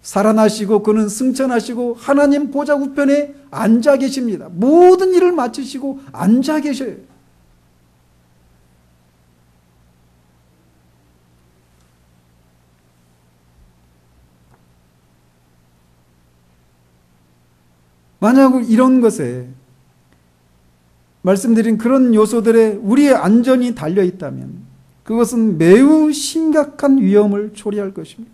살아나시고 그는 승천하시고 하나님 보좌 우편에 앉아 계십니다. 모든 일을 마치시고 앉아 계셔요. 만약 이런 것에 말씀드린 그런 요소들에 우리의 안전이 달려있다면 그것은 매우 심각한 위험을 초래할 것입니다.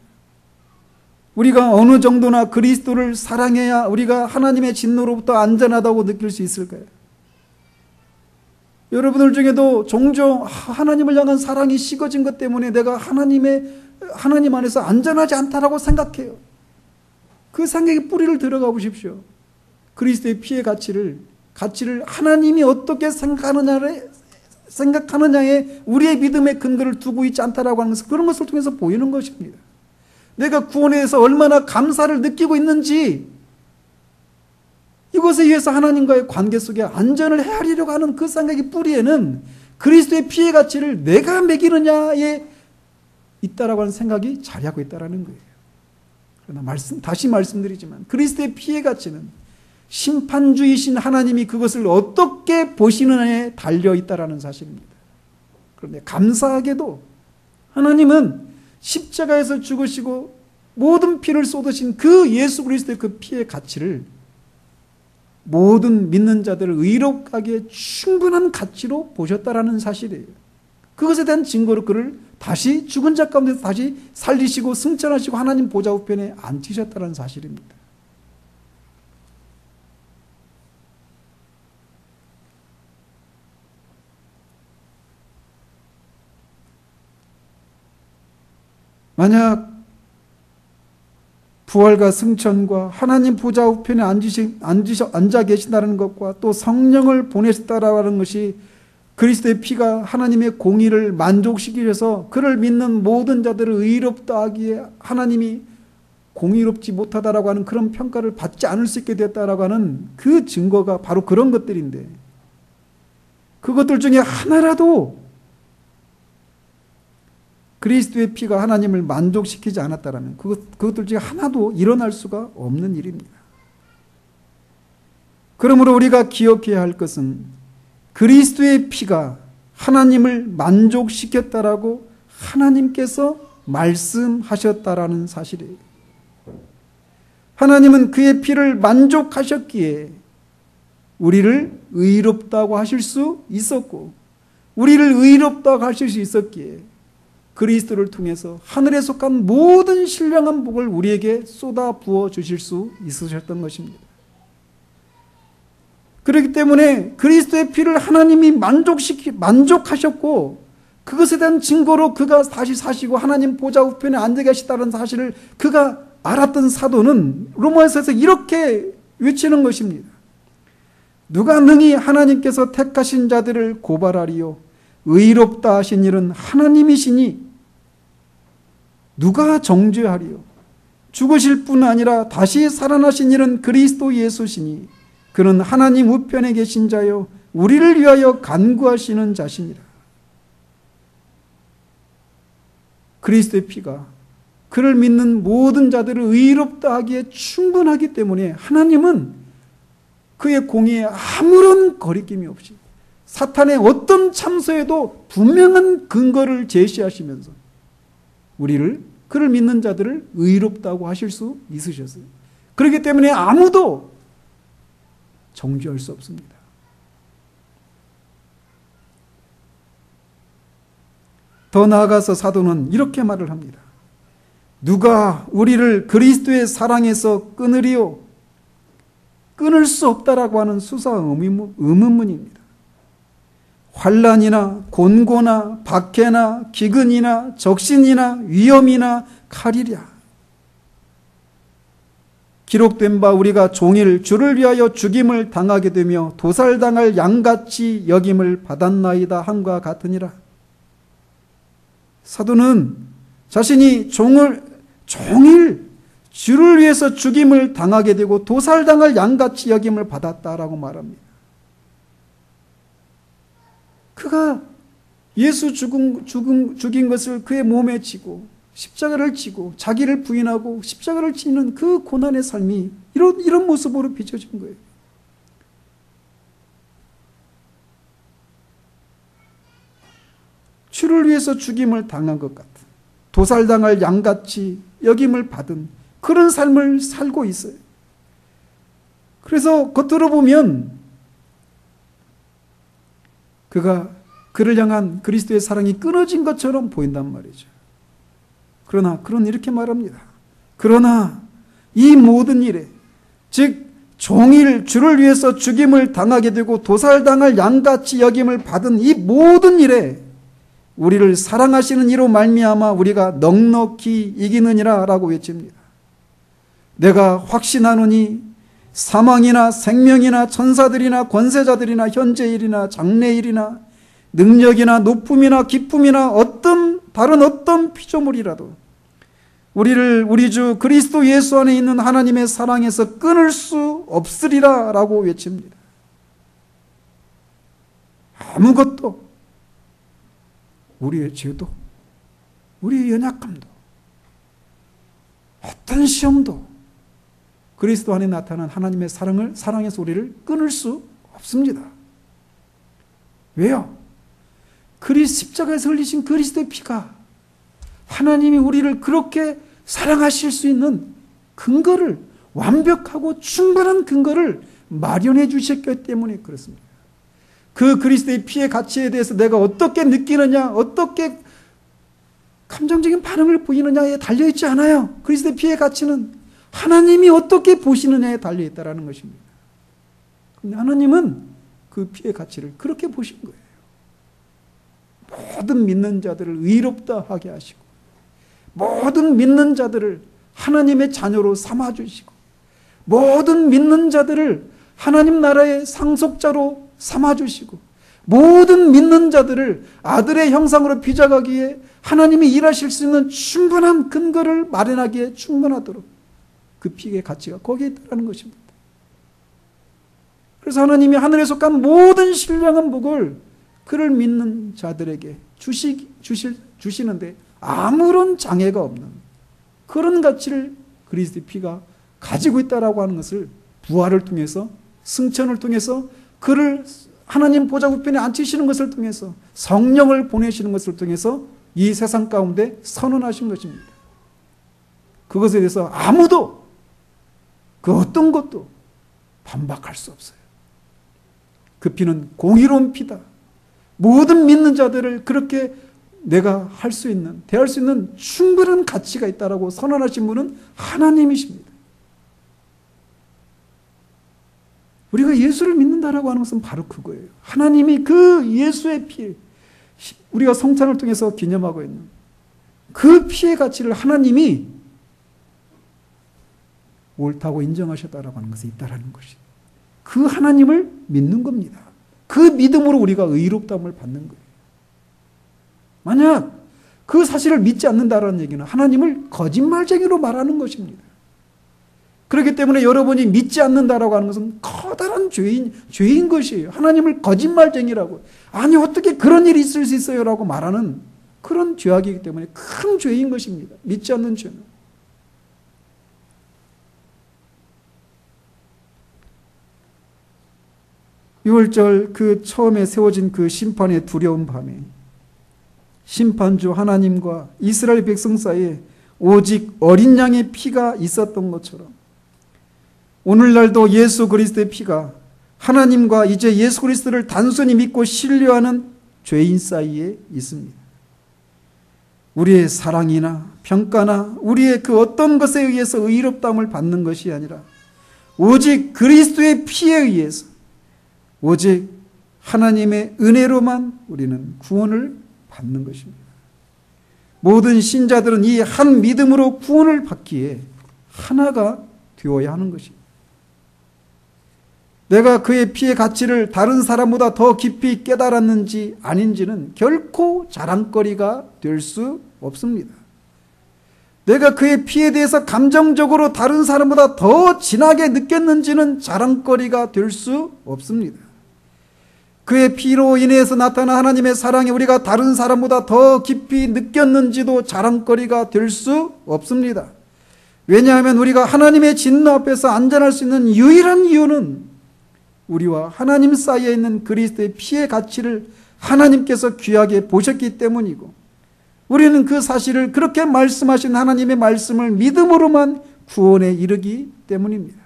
우리가 어느 정도나 그리스도를 사랑해야 우리가 하나님의 진노로부터 안전하다고 느낄 수 있을까요? 여러분들 중에도 종종 하나님을 향한 사랑이 식어진 것 때문에 내가 하나님 안에서 안전하지 않다라고 생각해요. 그 생각에 뿌리를 들어가 보십시오. 그리스도의 피의 가치를 하나님이 어떻게 생각하느냐에 우리의 믿음의 근거를 두고 있지 않다라고 하는 것은 그런 것을 통해서 보이는 것입니다. 내가 구원에 대해서 얼마나 감사를 느끼고 있는지, 이것에 의해서 하나님과의 관계 속에 안전을 헤아리려고 하는 그 생각의 뿌리에는 그리스도의 피의 가치를 내가 매기느냐에 있다라고 하는 생각이 자리하고 있다라는 거예요. 그러나 다시 말씀드리지만 그리스도의 피의 가치는 심판주이신 하나님이 그것을 어떻게 보시느냐에 달려있다라는 사실입니다. 그런데 감사하게도 하나님은 십자가에서 죽으시고 모든 피를 쏟으신 그 예수 그리스도의 그 피의 가치를 모든 믿는 자들을 의롭게 하기에 충분한 가치로 보셨다라는 사실이에요. 그것에 대한 증거로 그를 다시 죽은 자 가운데서 다시 살리시고 승천하시고 하나님 보좌 우편에 앉히셨다는 사실입니다. 만약 부활과 승천과 하나님 보좌 우편에 앉아 계신다는 것과 또 성령을 보내셨다라는 것이 그리스도의 피가 하나님의 공의를 만족시키셔서 그를 믿는 모든 자들을 의롭다 하기에 하나님이 공의롭지 못하다라고 하는 그런 평가를 받지 않을 수 있게 됐다라고 하는 그 증거가 바로 그런 것들인데, 그것들 중에 하나라도 그리스도의 피가 하나님을 만족시키지 않았다면 그것들 중에 하나도 일어날 수가 없는 일입니다. 그러므로 우리가 기억해야 할 것은 그리스도의 피가 하나님을 만족시켰다라고 하나님께서 말씀하셨다라는 사실이에요. 하나님은 그의 피를 만족하셨기에 우리를 의롭다고 하실 수 있었고, 우리를 의롭다고 하실 수 있었기에 그리스도를 통해서 하늘에 속한 모든 신령한 복을 우리에게 쏟아 부어 주실 수 있으셨던 것입니다. 그렇기 때문에 그리스도의 피를 하나님이 만족하셨고, 그것에 대한 증거로 그가 다시 사시고 하나님 보좌 우편에 앉아 계시다는 사실을 그가 알았던 사도는 로마서에서 이렇게 외치는 것입니다. 누가 능히 하나님께서 택하신 자들을 고발하리요, 의롭다 하신 일은 하나님이시니 누가 정죄하리요. 죽으실 뿐 아니라 다시 살아나신 일은 그리스도 예수시니 그는 하나님 우편에 계신 자요 우리를 위하여 간구하시는 자시니라. 그리스도의 피가 그를 믿는 모든 자들을 의롭다 하기에 충분하기 때문에 하나님은 그의 공의에 아무런 거리낌이 없이 사탄의 어떤 참소에도 분명한 근거를 제시하시면서 그를 믿는 자들을 의롭다고 하실 수 있으셨어요. 그렇기 때문에 아무도 정죄할 수 없습니다. 더 나아가서 사도는 이렇게 말을 합니다. 누가 우리를 그리스도의 사랑에서 끊으리요? 끊을 수 없다라고 하는 수사 의문문입니다. 환난이나 곤고나 박해나 기근이나 적신이나 위험이나 칼이랴. 기록된 바 우리가 종일 주를 위하여 죽임을 당하게 되며 도살당할 양같이 여김을 받았나이다 함과 같으니라. 사도는 자신이 종일 주를 위해서 죽임을 당하게 되고 도살당할 양같이 여김을 받았다라고 말합니다. 그가 예수 죽인 것을 그의 몸에 지고 십자가를 지고 자기를 부인하고 십자가를 지는 그 고난의 삶이 이런 모습으로 비춰진 거예요. 주를 위해서 죽임을 당한 것 같은, 도살당할 양같이 여김을 받은 그런 삶을 살고 있어요. 그래서 겉으로 보면 그를 향한 그리스도의 사랑이 끊어진 것처럼 보인단 말이죠. 그러나 그는 이렇게 말합니다. 그러나 이 모든 일에, 즉 종일 주를 위해서 죽임을 당하게 되고 도살당할 양같이 여김을 받은 이 모든 일에 우리를 사랑하시는 이로 말미암아 우리가 넉넉히 이기느니라 라고 외칩니다. 내가 확신하노니 사망이나 생명이나 천사들이나 권세자들이나 현재일이나 장래일이나 능력이나 높음이나 기쁨이나 다른 어떤 피조물이라도 우리를 우리 주 그리스도 예수 안에 있는 하나님의 사랑에서 끊을 수 없으리라 라고 외칩니다. 아무것도, 우리의 죄도, 우리의 연약함도, 어떤 시험도 그리스도 안에 나타난 하나님의 사랑에서 우리를 끊을 수 없습니다. 왜요? 십자가에서 흘리신 그리스도의 피가 하나님이 우리를 그렇게 사랑하실 수 있는 근거를, 완벽하고 충분한 근거를 마련해 주셨기 때문에 그렇습니다. 그 그리스도의 피의 가치에 대해서 내가 어떻게 느끼느냐, 어떻게 감정적인 반응을 보이느냐에 달려있지 않아요. 그리스도의 피의 가치는 하나님이 어떻게 보시느냐에 달려있다는 것입니다. 그런데 하나님은 그 피의 가치를 그렇게 보신 거예요. 모든 믿는 자들을 의롭다 하게 하시고, 모든 믿는 자들을 하나님의 자녀로 삼아주시고, 모든 믿는 자들을 하나님 나라의 상속자로 삼아주시고, 모든 믿는 자들을 아들의 형상으로 빚어가기에 하나님이 일하실 수 있는 충분한 근거를 마련하기에 충분하도록 그 피의 가치가 거기에 있다는 것입니다. 그래서 하나님이 하늘에 속한 모든 신령한 복을 그를 믿는 자들에게 주시는데 아무런 장애가 없는 그런 가치를 그리스도의 피가 가지고 있다라고 하는 것을 부활을 통해서, 승천을 통해서, 그를 하나님 보좌 우편에 앉히시는 것을 통해서, 성령을 보내시는 것을 통해서 이 세상 가운데 선언하신 것입니다. 그것에 대해서 아무도, 그 어떤 것도 반박할 수 없어요. 그 피는 공의로운 피다. 모든 믿는 자들을 그렇게 내가 할 수 있는, 대할 수 있는 충분한 가치가 있다라고 선언하신 분은 하나님이십니다. 우리가 예수를 믿는다라고 하는 것은 바로 그거예요. 하나님이 그 예수의 피, 우리가 성찬을 통해서 기념하고 있는 그 피의 가치를 하나님이 옳다고 인정하셨다라고 하는 것이 있다라는 것이, 그 하나님을 믿는 겁니다. 그 믿음으로 우리가 의롭다함을 받는 거예요. 만약 그 사실을 믿지 않는다라는 얘기는 하나님을 거짓말쟁이로 말하는 것입니다. 그렇기 때문에 여러분이 믿지 않는다라고 하는 것은 커다란 죄인 것이에요. 하나님을 거짓말쟁이라고, 아니 어떻게 그런 일이 있을 수 있어요? 라고 말하는 그런 죄악이기 때문에 큰 죄인 것입니다. 믿지 않는 죄는. 6월절 그 처음에 세워진 그 심판의 두려운 밤에 심판주 하나님과 이스라엘 백성 사이에 오직 어린 양의 피가 있었던 것처럼 오늘날도 예수 그리스도의 피가 하나님과 이제 예수 그리스도를 단순히 믿고 신뢰하는 죄인 사이에 있습니다. 우리의 사랑이나 평가나 우리의 그 어떤 것에 의해서 의롭다함을 받는 것이 아니라 오직 그리스도의 피에 의해서, 오직 하나님의 은혜로만 우리는 구원을 받는 것입니다. 모든 신자들은 이 한 믿음으로 구원을 받기에 하나가 되어야 하는 것입니다. 내가 그의 피의 가치를 다른 사람보다 더 깊이 깨달았는지 아닌지는 결코 자랑거리가 될 수 없습니다. 내가 그의 피에 대해서 감정적으로 다른 사람보다 더 진하게 느꼈는지는 자랑거리가 될 수 없습니다. 그의 피로 인해서 나타난 하나님의 사랑이 우리가 다른 사람보다 더 깊이 느꼈는지도 자랑거리가 될 수 없습니다. 왜냐하면 우리가 하나님의 진노 앞에서 안전할 수 있는 유일한 이유는 우리와 하나님 사이에 있는 그리스도의 피의 가치를 하나님께서 귀하게 보셨기 때문이고, 우리는 그 사실을 그렇게 말씀하신 하나님의 말씀을 믿음으로만 구원에 이르기 때문입니다.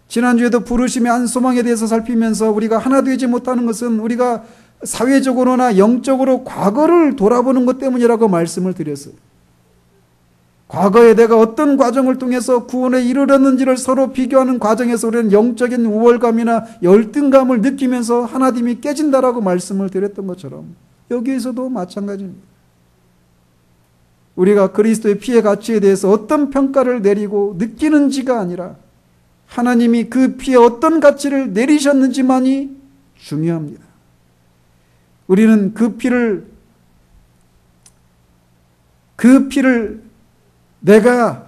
지난주에도 부르심의 한 소망에 대해서 살피면서 우리가 하나 되지 못하는 것은 우리가 사회적으로나 영적으로 과거를 돌아보는 것 때문이라고 말씀을 드렸어요. 과거에 내가 어떤 과정을 통해서 구원에 이르렀는지를 서로 비교하는 과정에서 우리는 영적인 우월감이나 열등감을 느끼면서 하나님이 깨진다라고 말씀을 드렸던 것처럼 여기에서도 마찬가지입니다. 우리가 그리스도의 피의 가치에 대해서 어떤 평가를 내리고 느끼는지가 아니라 하나님이 그 피에 어떤 가치를 내리셨는지만이 중요합니다. 우리는 그 피를 내가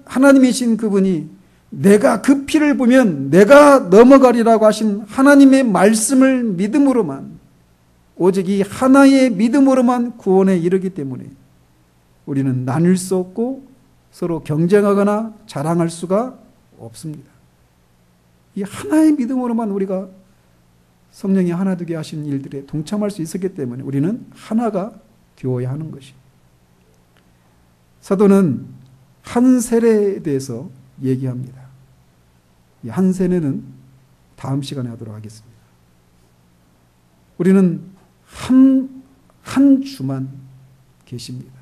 하나님이신 그분이 내가 그 피를 보면 내가 넘어가리라고 하신 하나님의 말씀을 믿음으로만, 오직 이 하나의 믿음으로만 구원에 이르기 때문에 우리는 나눌 수 없고 서로 경쟁하거나 자랑할 수가 없습니다. 이 하나의 믿음으로만 우리가 성령이 하나 되게 하신 일들에 동참할 수 있었기 때문에 우리는 하나가 되어야 하는 것입니다. 사도는 한 세례에 대해서 얘기합니다. 이 한 세례는 다음 시간에 하도록 하겠습니다. 우리는 한 주만 계십니다.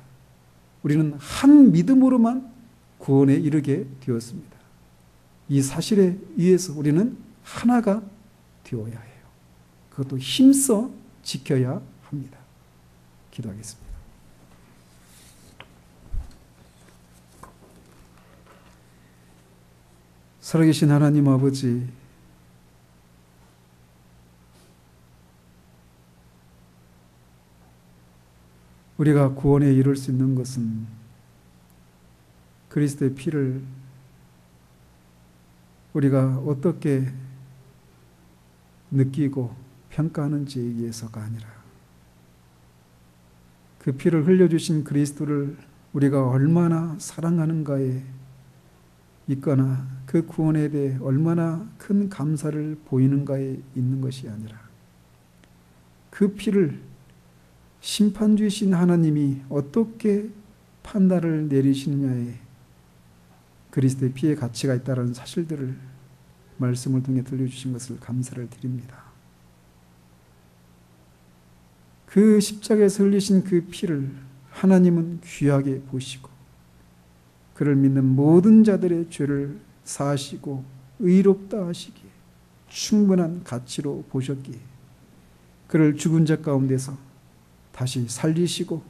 우리는 한 믿음으로만 구원에 이르게 되었습니다. 이 사실에 의해서 우리는 하나가 되어야 해요. 그것도 힘써 지켜야 합니다. 기도하겠습니다. 살아계신 하나님 아버지, 우리가 구원에 이를 수 있는 것은 그리스도의 피를 우리가 어떻게 느끼고 평가하는지에 의해서가 아니라 그 피를 흘려주신 그리스도를 우리가 얼마나 사랑하는가에 있거나 그 구원에 대해 얼마나 큰 감사를 보이는가에 있는 것이 아니라 그 피를 심판주이신 하나님이 어떻게 판단을 내리시느냐에 그리스도의 피의 가치가 있다는 사실들을 말씀을 통해 들려주신 것을 감사를 드립니다. 그 십자가에서 흘리신 그 피를 하나님은 귀하게 보시고 그를 믿는 모든 자들의 죄를 사하시고 의롭다 하시기에 충분한 가치로 보셨기에 그를 죽은 자 가운데서 다시 살리시고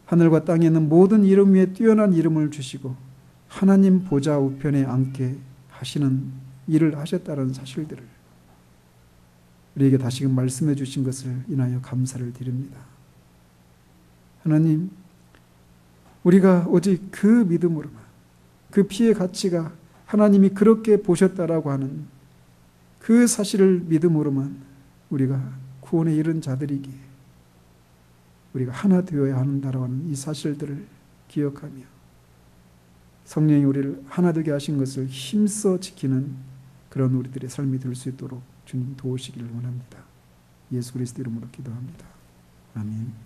하늘과 땅에 있는 모든 이름 위에 뛰어난 이름을 주시고 하나님 보좌 우편에 앉게 하시는 일을 하셨다는 사실들을 우리에게 다시금 말씀해 주신 것을 인하여 감사를 드립니다. 하나님, 우리가 오직 그 믿음으로만, 그 피의 가치가 하나님이 그렇게 보셨다라고 하는 그 사실을 믿음으로만 우리가 구원에 이른 자들이기에 우리가 하나 되어야 한다라고 하는 이 사실들을 기억하며 성령이 우리를 하나 되게 하신 것을 힘써 지키는 그런 우리들의 삶이 될 수 있도록 주님 도우시기를 원합니다. 예수 그리스도 이름으로 기도합니다. 아멘.